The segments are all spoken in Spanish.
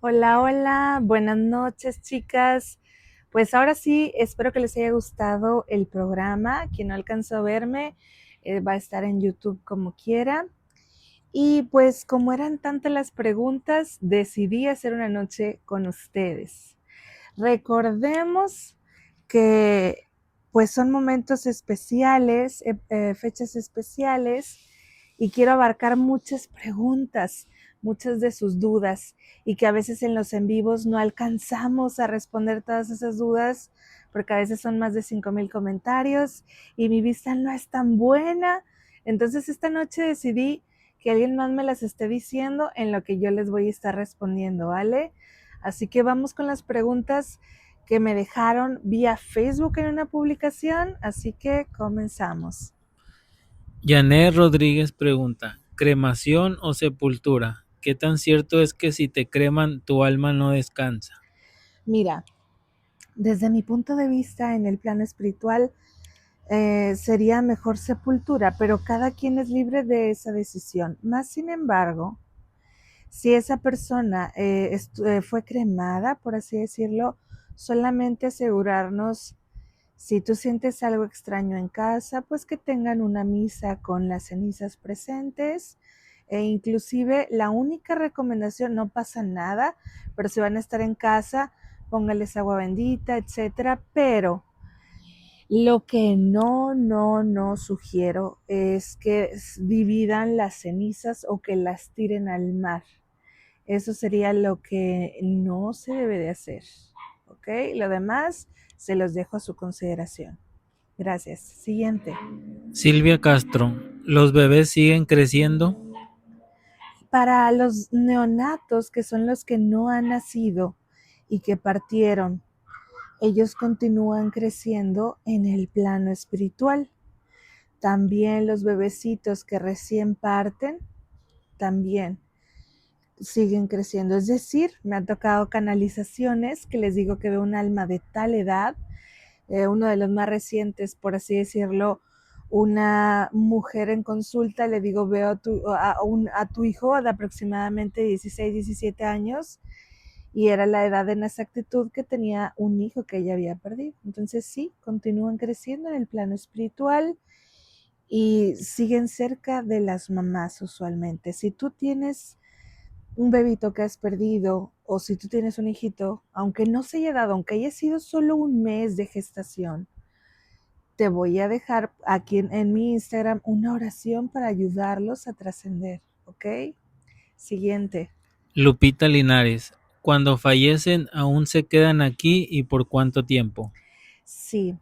Hola, hola, buenas noches, chicas. Pues ahora sí, espero que les haya gustado el programa. Quien no alcanzó a verme, va a estar en YouTube como quiera. Y pues como eran tantas las preguntas, decidí hacer una noche con ustedes. Recordemos que pues son momentos especiales, fechas especiales, y quiero abarcar muchas preguntas, muchas de sus dudas, y que a veces en los en vivos no alcanzamos a responder todas esas dudas porque a veces son más de 5,000 comentarios y mi vista no es tan buena. Entonces esta noche decidí que alguien más me las esté diciendo en lo que yo les voy a estar respondiendo, ¿vale? Así que vamos con las preguntas que me dejaron vía Facebook en una publicación, así que comenzamos. Janet Rodríguez pregunta, ¿cremación o sepultura? ¿Qué tan cierto es que si te creman tu alma no descansa? Mira, desde mi punto de vista en el plano espiritual, sería mejor sepultura, pero cada quien es libre de esa decisión. Más sin embargo, si esa persona fue cremada, por así decirlo, solamente asegurarnos, si tú sientes algo extraño en casa, pues que tengan una misa con las cenizas presentes. E inclusive la única recomendación, no pasa nada, pero si van a estar en casa, póngales agua bendita, etcétera. Pero lo que no sugiero es que dividan las cenizas o que las tiren al mar. Eso sería lo que no se debe de hacer. ¿Ok? Lo demás se los dejo a su consideración. Gracias. Siguiente. Silvia Castro, ¿los bebés siguen creciendo? Para los neonatos, que son los que no han nacido y que partieron, ellos continúan creciendo en el plano espiritual. También los bebecitos que recién parten, también siguen creciendo. Es decir, me han tocado canalizaciones que les digo que veo un alma de tal edad, uno de los más recientes, por así decirlo, una mujer en consulta, le digo, veo a tu hijo de aproximadamente 16, 17 años, y era la edad en exactitud que tenía un hijo que ella había perdido. Entonces sí, continúan creciendo en el plano espiritual y siguen cerca de las mamás usualmente. Si tú tienes un bebito que has perdido o si tú tienes un hijito, aunque no se haya dado, aunque haya sido solo un mes de gestación, te voy a dejar aquí en mi Instagram una oración para ayudarlos a trascender, ¿ok? Siguiente. Lupita Linares, cuando fallecen aún se quedan aquí y por cuánto tiempo. Sí,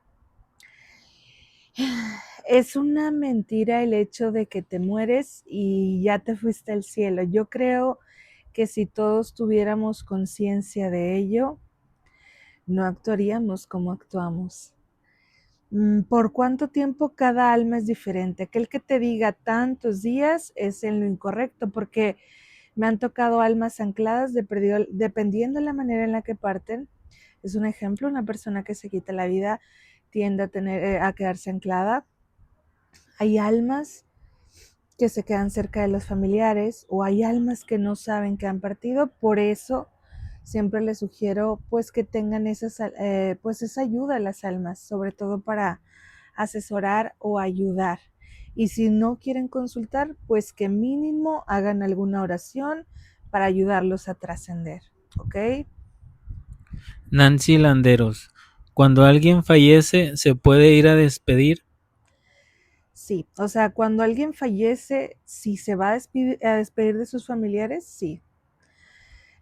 es una mentira el hecho de que te mueres y ya te fuiste al cielo. Yo creo que si todos tuviéramos conciencia de ello, no actuaríamos como actuamos. ¿Por cuánto tiempo? Cada alma es diferente. Aquel que te diga tantos días es en lo incorrecto, porque me han tocado almas ancladas dependiendo de la manera en la que parten. Es un ejemplo, una persona que se quita la vida tiende a quedarse anclada. Hay almas que se quedan cerca de los familiares o hay almas que no saben que han partido. Por eso siempre les sugiero pues que tengan pues esa ayuda a las almas, sobre todo para asesorar o ayudar. Y si no quieren consultar, pues que mínimo hagan alguna oración para ayudarlos a trascender, ¿ok? Nancy Landeros, cuando alguien fallece se puede ir a despedir. Sí, o sea, cuando alguien fallece, si se va a despedir de sus familiares, sí.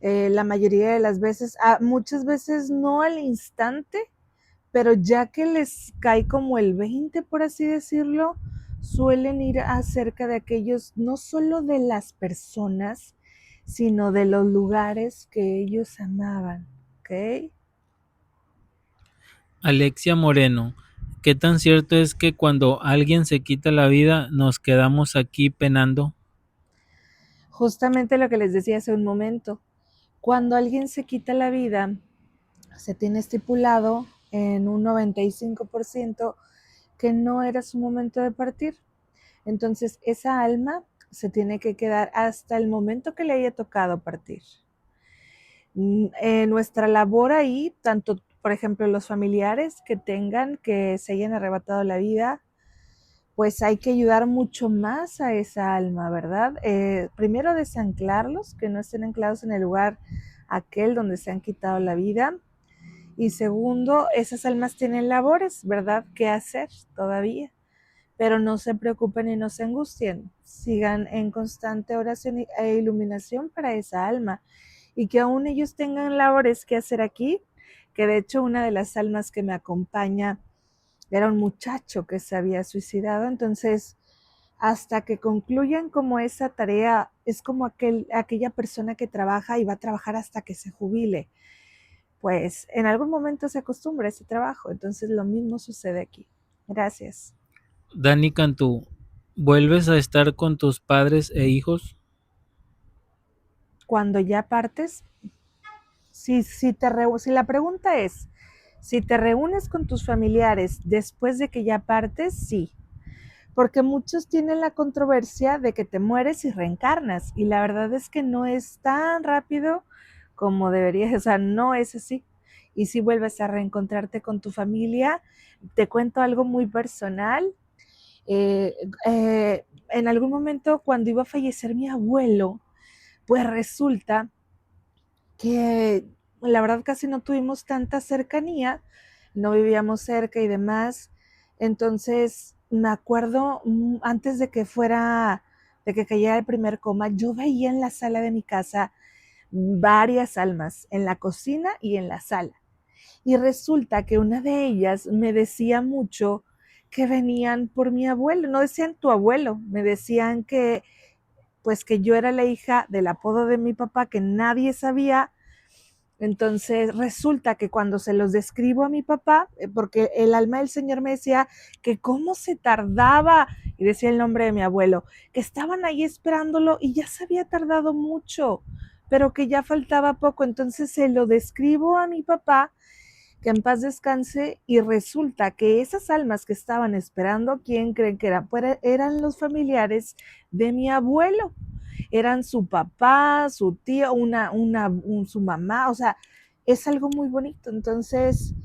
La mayoría de las veces, muchas veces no al instante, pero ya que les cae como el 20, por así decirlo, suelen ir acerca de aquellos, no solo de las personas, sino de los lugares que ellos amaban, ¿ok? Alexia Moreno, ¿qué tan cierto es que cuando alguien se quita la vida nos quedamos aquí penando? Justamente lo que les decía hace un momento, cuando alguien se quita la vida, se tiene estipulado en un 95% que no era su momento de partir. Entonces, esa alma se tiene que quedar hasta el momento que le haya tocado partir. Nuestra labor ahí, tanto, por ejemplo, los familiares que tengan, que se hayan arrebatado la vida, pues hay que ayudar mucho más a esa alma, ¿verdad? Primero desanclarlos, que no estén anclados en el lugar aquel donde se han quitado la vida. Y segundo, esas almas tienen labores, ¿verdad? ¿Qué hacer todavía? Pero no se preocupen y no se angustien. Sigan en constante oración e iluminación para esa alma. Y que aún ellos tengan labores que hacer aquí, que de hecho una de las almas que me acompaña era un muchacho que se había suicidado, entonces hasta que concluyan como esa tarea, es como aquella persona que trabaja y va a trabajar hasta que se jubile, pues en algún momento se acostumbra a ese trabajo, entonces lo mismo sucede aquí. Gracias. Dani Cantú, ¿vuelves a estar con tus padres e hijos? Cuando ya partes, si la pregunta es, si te reúnes con tus familiares después de que ya partes, sí, porque muchos tienen la controversia de que te mueres y reencarnas, y la verdad es que no es tan rápido como deberías, o sea, no es así. Y si vuelves a reencontrarte con tu familia, te cuento algo muy personal. Eh, en algún momento, cuando iba a fallecer mi abuelo, pues resulta que la verdad casi no tuvimos tanta cercanía, no vivíamos cerca y demás. Entonces, me acuerdo antes de que cayera el primer coma, yo veía en la sala de mi casa varias almas, en la cocina y en la sala. Y resulta que una de ellas me decía mucho que venían por mi abuelo, no decían tu abuelo, me decían que pues que yo era la hija del apodo de mi papá que nadie sabía. Entonces resulta que cuando se los describo a mi papá, porque el alma del Señor me decía que cómo se tardaba, y decía el nombre de mi abuelo, que estaban ahí esperándolo y ya se había tardado mucho, pero que ya faltaba poco. Entonces se lo describo a mi papá, que en paz descanse, y resulta que esas almas que estaban esperando, ¿quién creen que eran? Pues eran los familiares de mi abuelo, eran su papá, su tío, su mamá, o sea, es algo muy bonito. Entonces,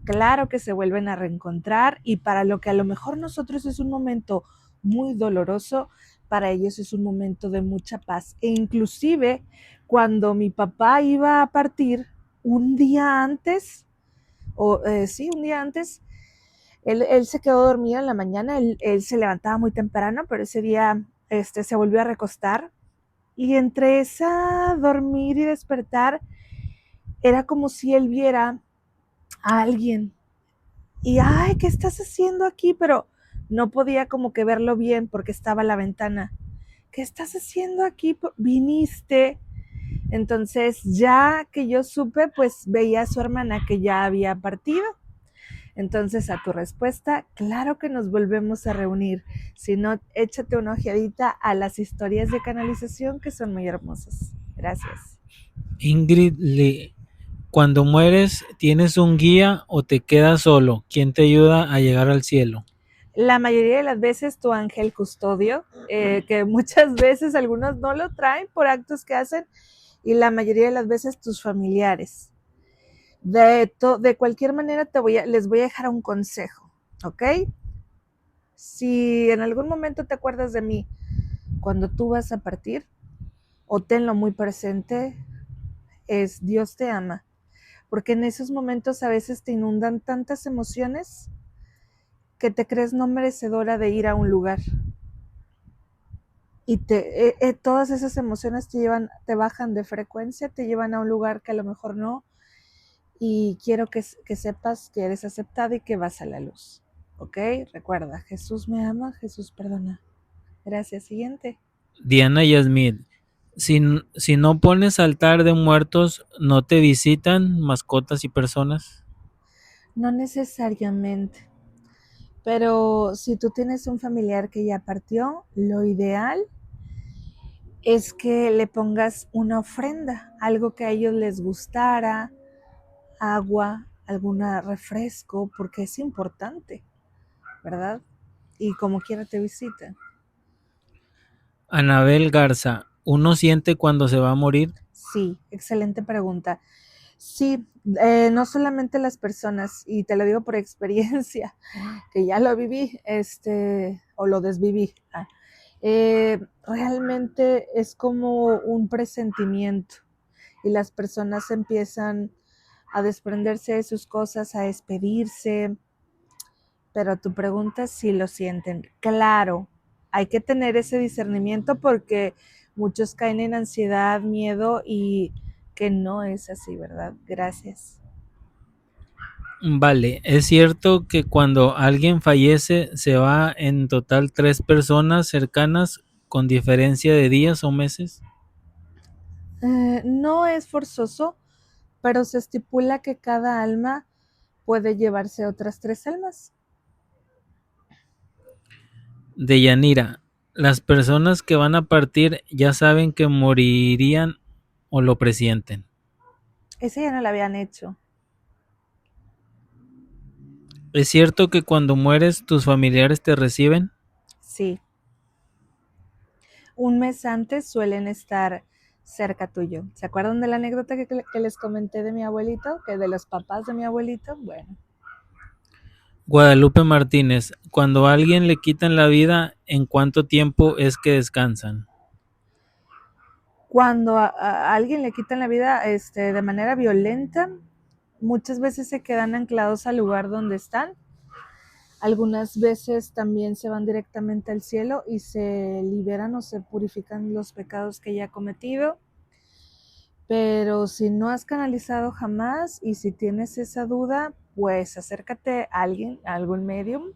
claro que se vuelven a reencontrar, y para lo que a lo mejor nosotros es un momento muy doloroso, para ellos es un momento de mucha paz. E inclusive cuando mi papá iba a partir un día antes, sí, un día antes, él se quedó dormido en la mañana, él se levantaba muy temprano, pero ese día se volvió a recostar, y entre esa dormir y despertar, era como si él viera a alguien. Y, ay, ¿qué estás haciendo aquí? Pero no podía como que verlo bien porque estaba a la ventana. ¿Qué estás haciendo aquí? ¿Viniste? Entonces, ya que yo supe, pues veía a su hermana que ya había partido. Entonces, a tu respuesta, claro que nos volvemos a reunir. Si no, échate una ojeadita a las historias de canalización que son muy hermosas. Gracias. Ingrid Lee, cuando mueres, ¿tienes un guía o te quedas solo? ¿Quién te ayuda a llegar al cielo? La mayoría de las veces tu ángel custodio, que muchas veces algunos no lo traen por actos que hacen, y la mayoría de las veces tus familiares. De cualquier manera les voy a dejar un consejo, ¿ok? Si en algún momento te acuerdas de mí cuando tú vas a partir, o tenlo muy presente, es Dios te ama, porque en esos momentos a veces te inundan tantas emociones que te crees no merecedora de ir a un lugar, y todas esas emociones te bajan de frecuencia, te llevan a un lugar que a lo mejor no, y quiero que sepas que eres aceptada y que vas a la luz, ¿ok? Recuerda, Jesús me ama, Jesús perdona. Gracias. Siguiente. Diana Yasmid, si no pones altar de muertos, ¿no te visitan mascotas y personas? No necesariamente, pero si tú tienes un familiar que ya partió, lo ideal es que le pongas una ofrenda, algo que a ellos les gustara, agua, algún refresco, porque es importante, ¿verdad? Y como quiera te visitan. Anabel Garza, ¿uno siente cuando se va a morir? Sí, excelente pregunta. Sí, no solamente las personas, y te lo digo por experiencia, que ya lo viví, o lo desviví. Realmente es como un presentimiento y las personas empiezan a desprenderse de sus cosas, a despedirse, pero tu pregunta sí lo sienten. Claro, hay que tener ese discernimiento porque muchos caen en ansiedad, miedo y que no es así, ¿verdad? Gracias. Vale, ¿es cierto que cuando alguien fallece se va en total 3 personas cercanas con diferencia de días o meses? No es forzoso, pero se estipula que cada alma puede llevarse otras 3 almas. Deyanira, ¿las personas que van a partir ya saben que morirían o lo presienten? Ese ya no lo habían hecho. ¿Es cierto que cuando mueres tus familiares te reciben? Sí, un mes antes suelen estar cerca tuyo. ¿Se acuerdan de la anécdota que les comenté de mi abuelito? Que de los papás de mi abuelito. Bueno, Guadalupe Martínez, cuando a alguien le quitan la vida, ¿en cuánto tiempo es que descansan? cuando a alguien le quitan la vida de manera violenta, muchas veces se quedan anclados al lugar donde están. Algunas veces también se van directamente al cielo y se liberan o se purifican los pecados que ya ha cometido. Pero si no has canalizado jamás y si tienes esa duda, pues acércate a alguien, a algún medium.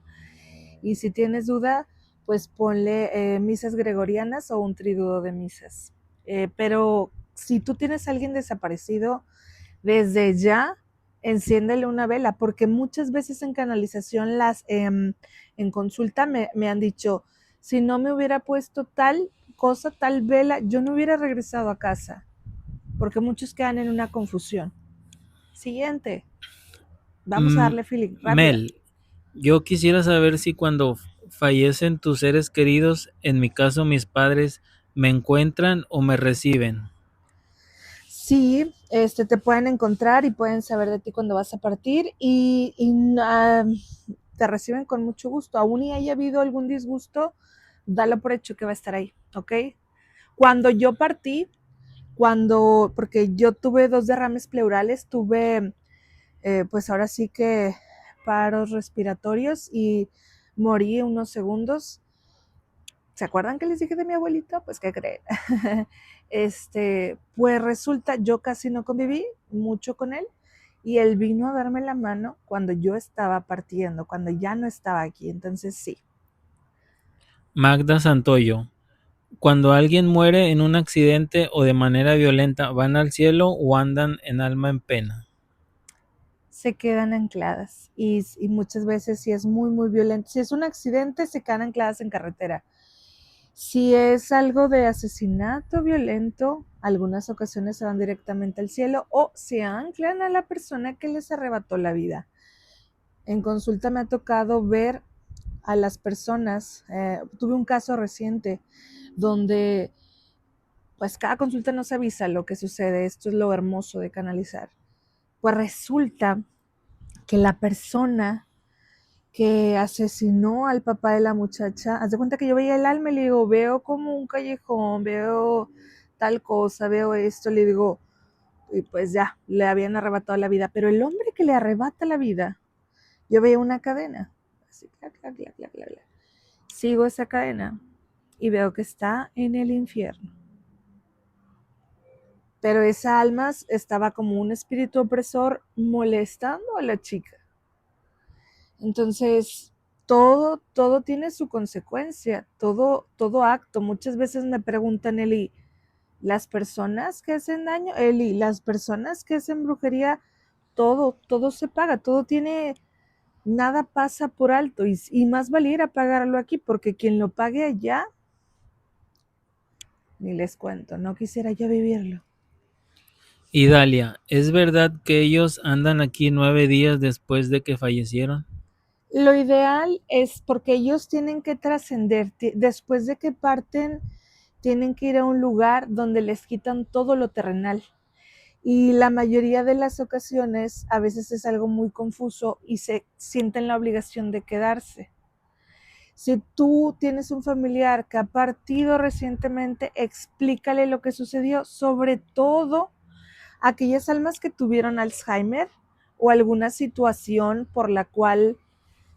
Y si tienes duda, pues ponle misas gregorianas o un triduo de misas. Pero si tú tienes a alguien desaparecido, desde ya enciéndele una vela, porque muchas veces en canalización, en consulta me han dicho, si no me hubiera puesto tal cosa, tal vela, yo no hubiera regresado a casa, porque muchos quedan en una confusión. Siguiente, vamos a darle feeling, rápido. Mel, yo quisiera saber si cuando fallecen tus seres queridos, en mi caso mis padres, me encuentran o me reciben. Sí, te pueden encontrar y pueden saber de ti cuando vas a partir te reciben con mucho gusto. Aún y haya habido algún disgusto, dalo por hecho que va a estar ahí, ¿ok? Cuando yo partí, porque yo tuve 2 derrames pleurales, tuve, pues ahora sí que paros respiratorios y morí unos segundos. ¿Se acuerdan que les dije de mi abuelito? Pues, ¿qué creen? Pues resulta, yo casi no conviví mucho con él y él vino a darme la mano cuando yo estaba partiendo, cuando ya no estaba aquí. Entonces, sí, Magda Santoyo, cuando alguien muere en un accidente o de manera violenta, ¿van al cielo o andan en alma en pena? se quedan ancladas y muchas veces si es muy, muy violento, si es un accidente, se quedan ancladas en carretera. Si es algo de asesinato violento, algunas ocasiones se van directamente al cielo o se anclan a la persona que les arrebató la vida. En consulta me ha tocado ver a las personas, tuve un caso reciente donde pues cada consulta nos avisa lo que sucede, esto es lo hermoso de canalizar. Pues resulta que la persona que asesinó al papá de la muchacha, haz de cuenta que yo veía el alma y le digo, veo como un callejón, veo tal cosa, veo esto, le digo, y pues ya, le habían arrebatado la vida, pero el hombre que le arrebata la vida, yo veía una cadena, así, clac, clac, clac, clac, clac. Sigo esa cadena y veo que está en el infierno. Pero esa alma estaba como un espíritu opresor molestando a la chica. Entonces, todo tiene su consecuencia, todo acto. Muchas veces me preguntan, Eli, las personas que hacen daño, Eli, las personas que hacen brujería, todo se paga, todo tiene, nada pasa por alto y más valiera pagarlo aquí, porque quien lo pague allá, ni les cuento, no quisiera yo vivirlo. Y Dalia, ¿es verdad que ellos andan aquí 9 días después de que fallecieron? Lo ideal es porque ellos tienen que trascender, después de que parten, tienen que ir a un lugar donde les quitan todo lo terrenal. Y la mayoría de las ocasiones a veces es algo muy confuso y se sienten la obligación de quedarse. Si tú tienes un familiar que ha partido recientemente, explícale lo que sucedió, sobre todo aquellas almas que tuvieron Alzheimer o alguna situación por la cual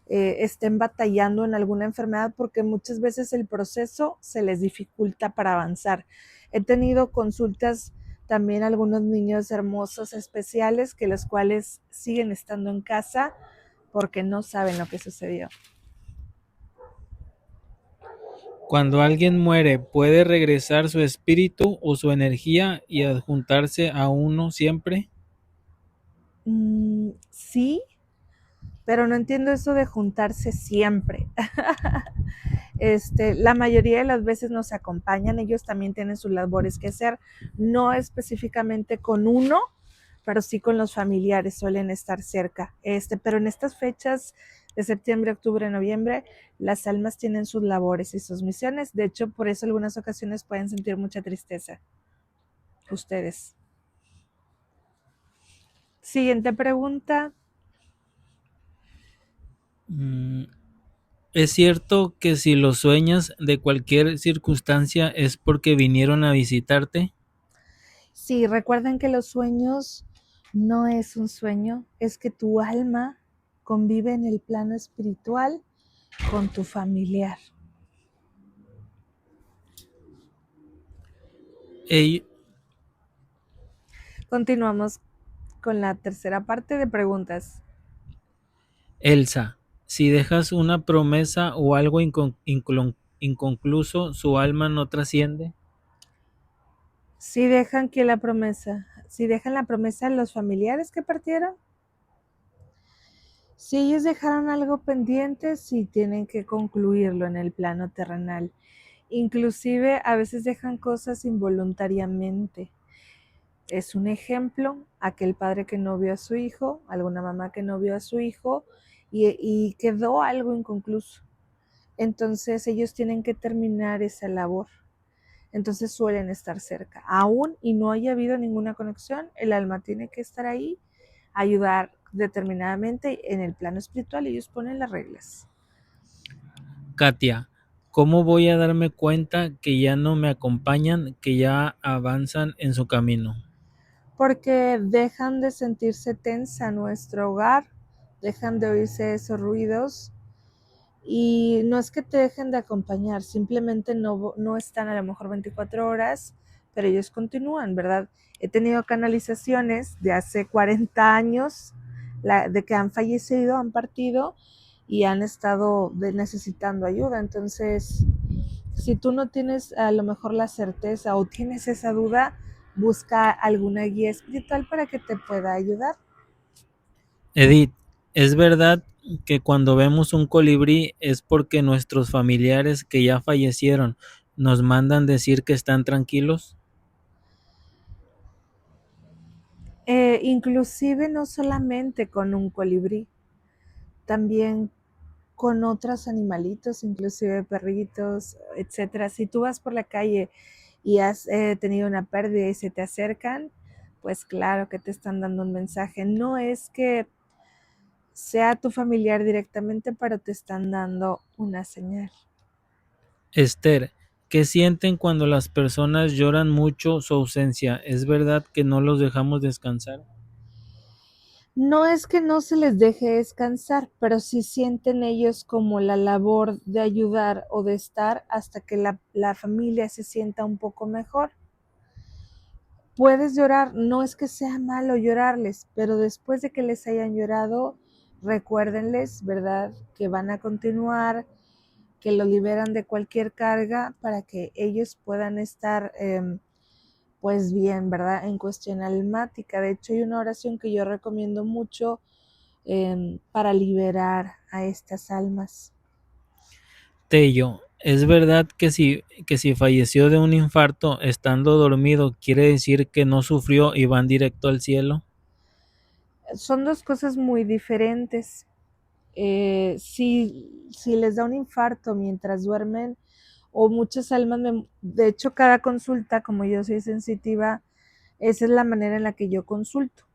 estén batallando en alguna enfermedad, porque muchas veces el proceso se les dificulta para avanzar. He tenido consultas también algunos niños hermosos especiales que los cuales siguen estando en casa porque no saben lo que sucedió. Cuando alguien muere, ¿puede regresar su espíritu o su energía y adjuntarse a uno siempre? Sí, pero no entiendo eso de juntarse siempre. La mayoría de las veces nos acompañan, ellos también tienen sus labores que hacer, no específicamente con uno, pero sí con los familiares, suelen estar cerca. Pero en estas fechas de septiembre, octubre, noviembre, las almas tienen sus labores y sus misiones. De hecho, por eso algunas ocasiones pueden sentir mucha tristeza. Ustedes. Siguiente pregunta. Mm, ¿Es cierto que si lo sueñas de cualquier circunstancia es porque vinieron a visitarte? Sí, recuerden que los sueños no es un sueño, es que tu alma convive en el plano espiritual con tu familiar. Ey- Continuamos con la tercera parte de preguntas. Elsa, si dejas una promesa o algo inconcluso, ¿su alma no trasciende? Si dejan que la promesa, si dejan la promesa a los familiares que partieron, si ellos dejaron algo pendiente, sí tienen que concluirlo en el plano terrenal. Inclusive a veces dejan cosas involuntariamente. Es un ejemplo, aquel padre que no vio a su hijo, alguna mamá que no vio a su hijo y quedó algo inconcluso. Entonces ellos tienen que terminar esa labor. Entonces suelen estar cerca. Aún y no haya habido ninguna conexión, el alma tiene que estar ahí, ayudar determinadamente en el plano espiritual. Ellos ponen las reglas. Katia, ¿cómo voy a darme cuenta que ya no me acompañan, que ya avanzan en su camino? Porque dejan de sentirse tensa nuestro hogar, dejan de oírse esos ruidos. Y no es que te dejen de acompañar, simplemente no están a lo mejor 24 horas, pero ellos continúan, ¿verdad? He tenido canalizaciones de hace 40 años, de que han fallecido, han partido y han estado necesitando ayuda. Entonces, si tú no tienes a lo mejor la certeza o tienes esa duda, busca alguna guía espiritual para que te pueda ayudar. Edith, ¿es verdad que cuando vemos un colibrí es porque nuestros familiares que ya fallecieron nos mandan decir que están tranquilos? Inclusive no solamente con un colibrí, también con otros animalitos, inclusive perritos, etcétera. Si tú vas por la calle y has tenido una pérdida y se te acercan, pues claro que te están dando un mensaje. No es que sea tu familiar directamente, pero te están dando una señal. Esther, ¿qué sienten cuando las personas lloran mucho su ausencia? ¿Es verdad que no los dejamos descansar? No es que no se les deje descansar, pero sí sienten ellos como la labor de ayudar o de estar hasta que la familia se sienta un poco mejor. Puedes llorar, no es que sea malo llorarles, pero después de que les hayan llorado, recuérdenles, ¿verdad?, que van a continuar, que lo liberan de cualquier carga para que ellos puedan estar pues bien, ¿verdad?, en cuestión almática. De hecho, hay una oración que yo recomiendo mucho para liberar a estas almas. Tello, ¿es verdad que si falleció de un infarto estando dormido quiere decir que no sufrió y van directo al cielo? Son dos cosas muy diferentes. Si les da un infarto mientras duermen, o muchas almas, de hecho cada consulta, como yo soy sensitiva, esa es la manera en la que yo consulto.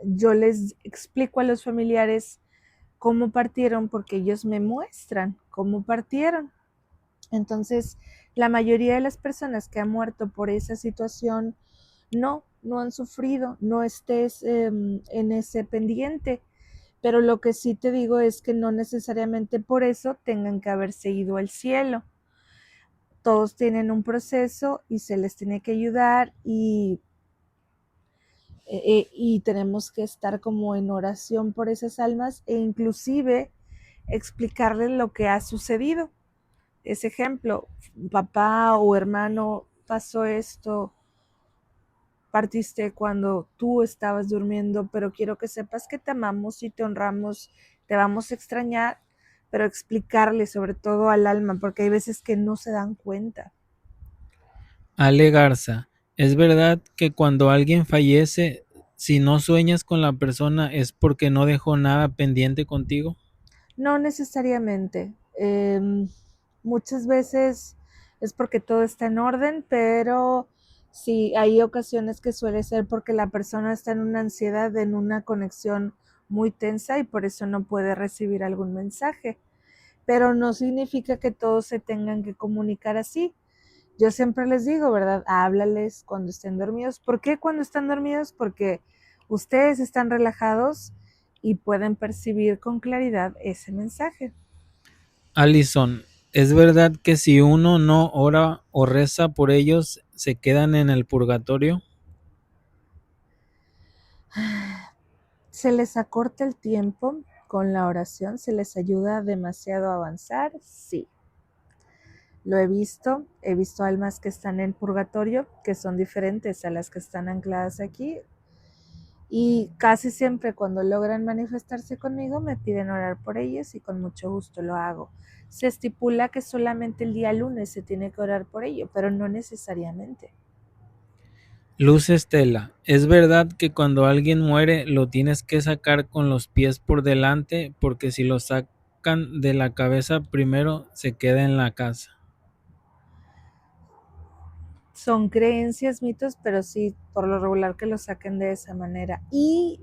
Yo les explico a los familiares cómo partieron porque ellos me muestran cómo partieron. Entonces, la mayoría de las personas que han muerto por esa situación no han sufrido, no estés en ese pendiente. Pero lo que sí te digo es que no necesariamente por eso tengan que haberse ido al cielo. Todos tienen un proceso y se les tiene que ayudar y tenemos que estar como en oración por esas almas e inclusive explicarles lo que ha sucedido. Ese ejemplo, papá o hermano, pasó esto, partiste cuando tú estabas durmiendo, pero quiero que sepas que te amamos y te honramos, te vamos a extrañar, pero explicarle sobre todo al alma, porque hay veces que no se dan cuenta. Ale Garza, ¿es verdad que cuando alguien fallece, si no sueñas con la persona es porque no dejó nada pendiente contigo? No necesariamente. Muchas veces es porque todo está en orden, pero sí hay ocasiones que suele ser porque la persona está en una ansiedad, en una conexión muy tensa y por eso no puede recibir algún mensaje. Pero no significa que todos se tengan que comunicar así. Yo siempre les digo, ¿verdad? Háblales cuando estén dormidos. ¿Por qué cuando están dormidos? Porque ustedes están relajados y pueden percibir con claridad ese mensaje. Alison, ¿es verdad que si uno no ora o reza por ellos, se quedan en el purgatorio? Se les acorta el tiempo con la oración, se les ayuda demasiado a avanzar, sí. Lo he visto almas que están en purgatorio, que son diferentes a las que están ancladas aquí, y casi siempre cuando logran manifestarse conmigo me piden orar por ellas y con mucho gusto lo hago. Se estipula que solamente el día lunes se tiene que orar por ello, pero no necesariamente. Luz Estela, ¿es verdad que cuando alguien muere lo tienes que sacar con los pies por delante porque si lo sacan de la cabeza primero se queda en la casa? Son creencias, mitos, pero sí, por lo regular que lo saquen de esa manera. Y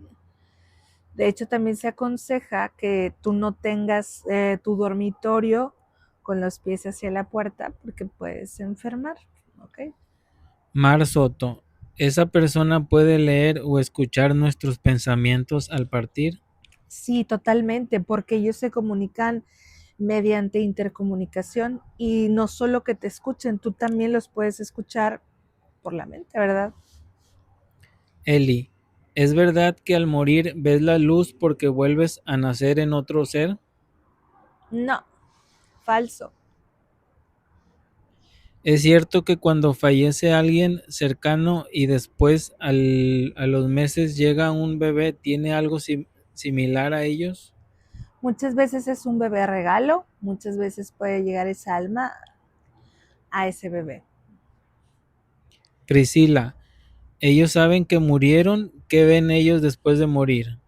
de hecho también se aconseja que tú no tengas tu dormitorio con los pies hacia la puerta porque puedes enfermar, ¿ok? Mar Soto, ¿esa persona puede leer o escuchar nuestros pensamientos al partir? Sí, totalmente, porque ellos se comunican mediante intercomunicación y no solo que te escuchen, tú también los puedes escuchar por la mente, ¿verdad? Eli, ¿es verdad que al morir ves la luz porque vuelves a nacer en otro ser? No, falso. ¿Es cierto que cuando fallece alguien cercano y después a los meses llega un bebé, tiene algo similar a ellos? Muchas veces es un bebé regalo, muchas veces puede llegar esa alma a ese bebé. Priscila, ¿ellos saben que murieron? ¿Qué ven ellos después de morir?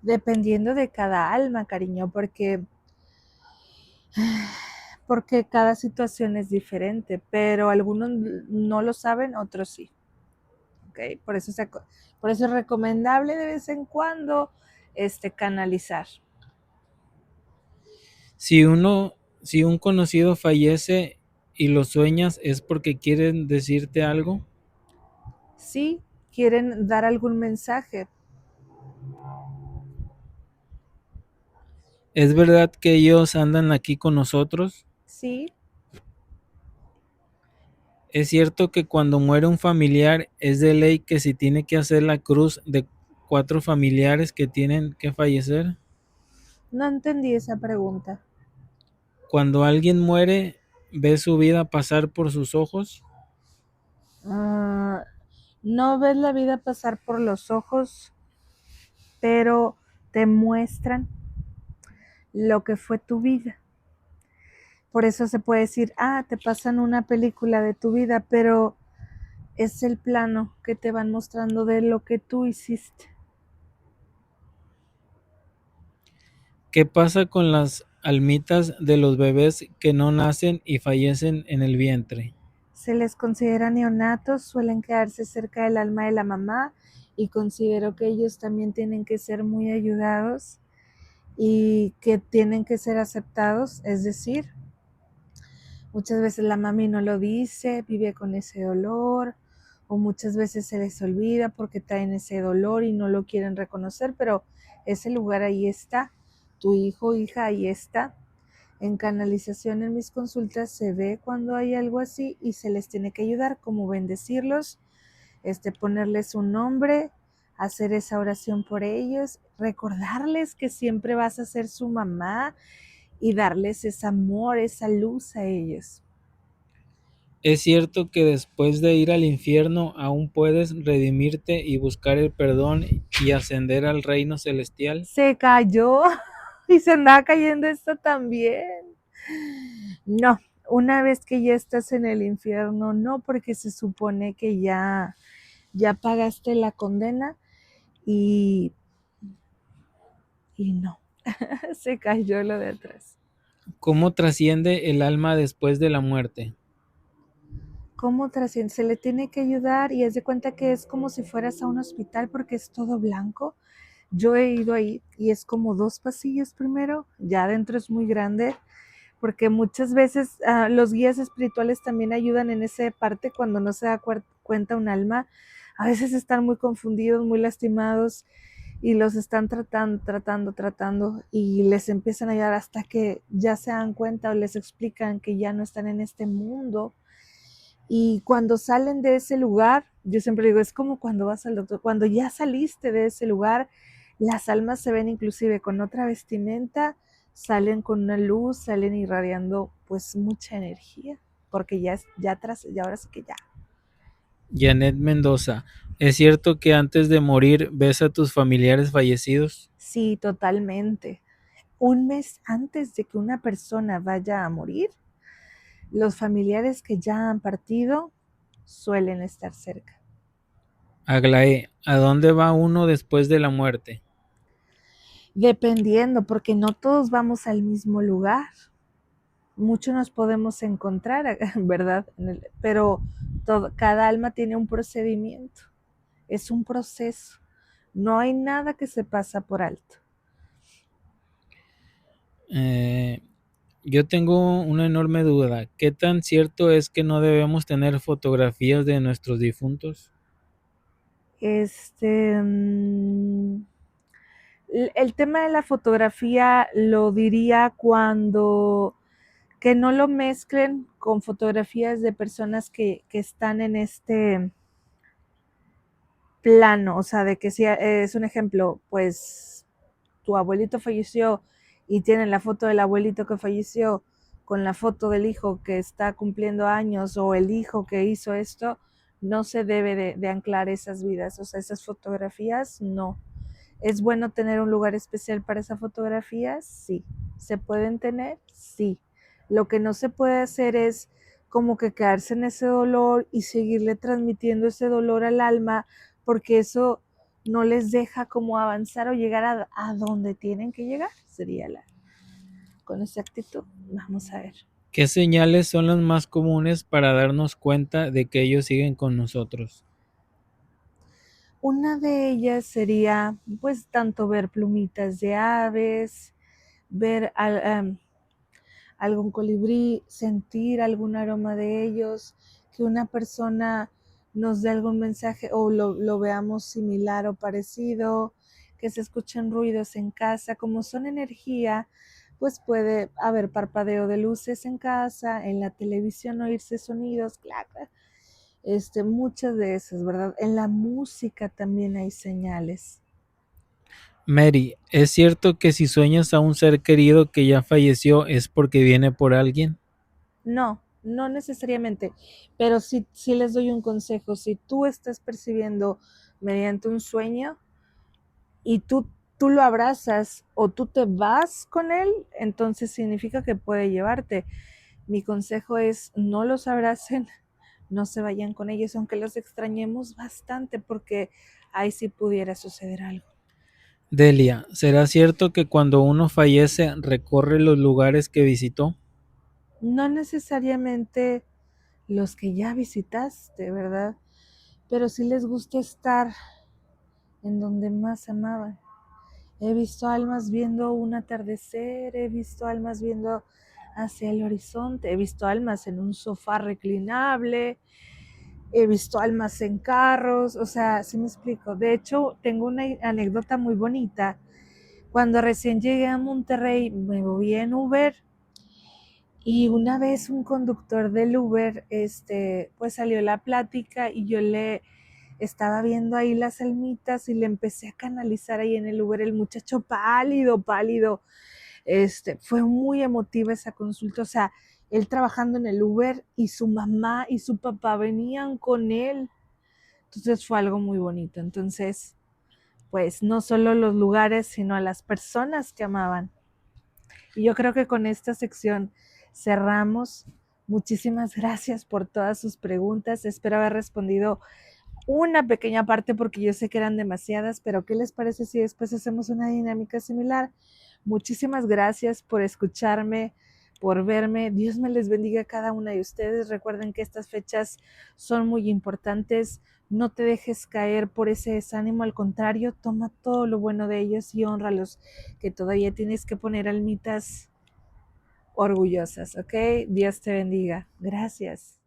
Dependiendo de cada alma, cariño, porque cada situación es diferente, pero algunos no lo saben, otros sí. ¿Okay? Por eso es recomendable de vez en cuando canalizar. Si uno, si un conocido fallece y lo sueñas, ¿es porque quieren decirte algo? Sí, quieren dar algún mensaje. ¿Es verdad que ellos andan aquí con nosotros? Sí, ¿Es cierto que cuando muere un familiar es de ley que se tiene que hacer la cruz de 4 familiares que tienen que fallecer? no entendí esa pregunta. Cuando alguien muere, ¿ve su vida pasar por sus ojos? Ah, no ves la vida pasar por los ojos, pero te muestran lo que fue tu vida. Por eso se puede decir, ah, te pasan una película de tu vida, pero es el plano que te van mostrando de lo que tú hiciste. ¿Qué pasa con las almitas de los bebés que no nacen y fallecen en el vientre. Se les considera neonatos, suelen quedarse cerca del alma de la mamá y considero que ellos también tienen que ser muy ayudados y que tienen que ser aceptados, es decir, muchas veces la mami no lo dice, vive con ese dolor, o muchas veces se les olvida porque traen ese dolor y no lo quieren reconocer, pero ese lugar ahí está, tu hijo o hija ahí está. En canalización en mis consultas se ve cuando hay algo así y se les tiene que ayudar, como bendecirlos, ponerles un nombre, hacer esa oración por ellos, recordarles que siempre vas a ser su mamá y darles ese amor, esa luz a ellos. Es cierto que después de ir al infierno aún puedes redimirte y buscar el perdón y ascender al reino celestial. Se cayó y se andaba cayendo esto también. No, una vez que ya estás en el infierno, no, porque se supone que ya pagaste la condena y, y no, se cayó lo de atrás. ¿Cómo trasciende el alma después de la muerte? ¿Cómo trasciende? Se le tiene que ayudar y es de cuenta que es como si fueras a un hospital porque es todo blanco. Yo he ido ahí y es como dos pasillos primero, ya adentro es muy grande, porque muchas veces los guías espirituales también ayudan en esa parte cuando no se da cuenta un alma. A veces están muy confundidos, muy lastimados y los están tratando y les empiezan a ayudar hasta que ya se dan cuenta o les explican que ya no están en este mundo. Y cuando salen de ese lugar, yo siempre digo, es como cuando vas al doctor, cuando ya saliste de ese lugar, las almas se ven inclusive con otra vestimenta, salen con una luz, salen irradiando pues mucha energía, porque ya ahora sí que ya. Janet Mendoza, ¿es cierto que antes de morir ves a tus familiares fallecidos? Sí, totalmente. Un mes antes de que una persona vaya a morir, los familiares que ya han partido suelen estar cerca. Aglaé, ¿a dónde va uno después de la muerte? Dependiendo, porque no todos vamos al mismo lugar. Mucho nos podemos encontrar, ¿verdad? Pero cada alma tiene un procedimiento, es un proceso. No hay nada que se pasa por alto. Eh, yo tengo una enorme duda. ¿Qué tan cierto es que no debemos tener fotografías de nuestros difuntos? Este, el tema de la fotografía lo diría cuando que no lo mezclen con fotografías de personas que están en este plano, o sea, de que si es un ejemplo, pues tu abuelito falleció y tienen la foto del abuelito que falleció con la foto del hijo que está cumpliendo años o el hijo que hizo esto, no se debe de anclar esas vidas, o sea, esas fotografías, no. ¿Es bueno tener un lugar especial para esa fotografía? Sí. ¿Se pueden tener? Sí. Lo que no se puede hacer es como que quedarse en ese dolor y seguirle transmitiendo ese dolor al alma, porque eso no les deja como avanzar o llegar a donde tienen que llegar. Sería con esa actitud. Vamos a ver. ¿Qué señales son las más comunes para darnos cuenta de que ellos siguen con nosotros? Una de ellas sería, pues, tanto ver plumitas de aves, ver algún colibrí, sentir algún aroma de ellos, que una persona nos dé algún mensaje o lo veamos similar o parecido, que se escuchen ruidos en casa, como son energía, pues puede haber parpadeo de luces en casa, en la televisión oírse sonidos, claro, muchas de esas, ¿verdad? En la música también hay señales. Mary, ¿es cierto que si sueñas a un ser querido que ya falleció es porque viene por alguien? No, no necesariamente, pero sí les doy un consejo. Si tú estás percibiendo mediante un sueño y tú lo abrazas o tú te vas con él, entonces significa que puede llevarte. Mi consejo es no los abracen, no se vayan con ellos, aunque los extrañemos bastante, porque ahí sí pudiera suceder algo. Delia, ¿será cierto que cuando uno fallece recorre los lugares que visitó? No necesariamente los que ya visitaste, ¿verdad? Pero sí les gusta estar en donde más amaban. He visto almas viendo un atardecer, he visto almas viendo hacia el horizonte, he visto almas en un sofá reclinable, he visto almas en carros, o sea, sí me explico. De hecho, tengo una anécdota muy bonita. Cuando recién llegué a Monterrey, me moví en Uber y una vez un conductor del Uber, pues salió la plática y yo le estaba viendo ahí las almitas y le empecé a canalizar ahí en el Uber el muchacho pálido, pálido. Fue muy emotiva esa consulta, o sea, él trabajando en el Uber y su mamá y su papá venían con él. Entonces fue algo muy bonito. Entonces, pues no solo los lugares, sino a las personas que amaban. Y yo creo que con esta sección cerramos. Muchísimas gracias por todas sus preguntas. Espero haber respondido una pequeña parte porque yo sé que eran demasiadas, pero ¿qué les parece si después hacemos una dinámica similar? Muchísimas gracias por escucharme, por verme. Dios me les bendiga a cada una de ustedes. Recuerden que estas fechas son muy importantes. No te dejes caer por ese desánimo, al contrario, toma todo lo bueno de ellos y honralos, que todavía tienes que poner almitas orgullosas, ¿ok? Dios te bendiga. Gracias.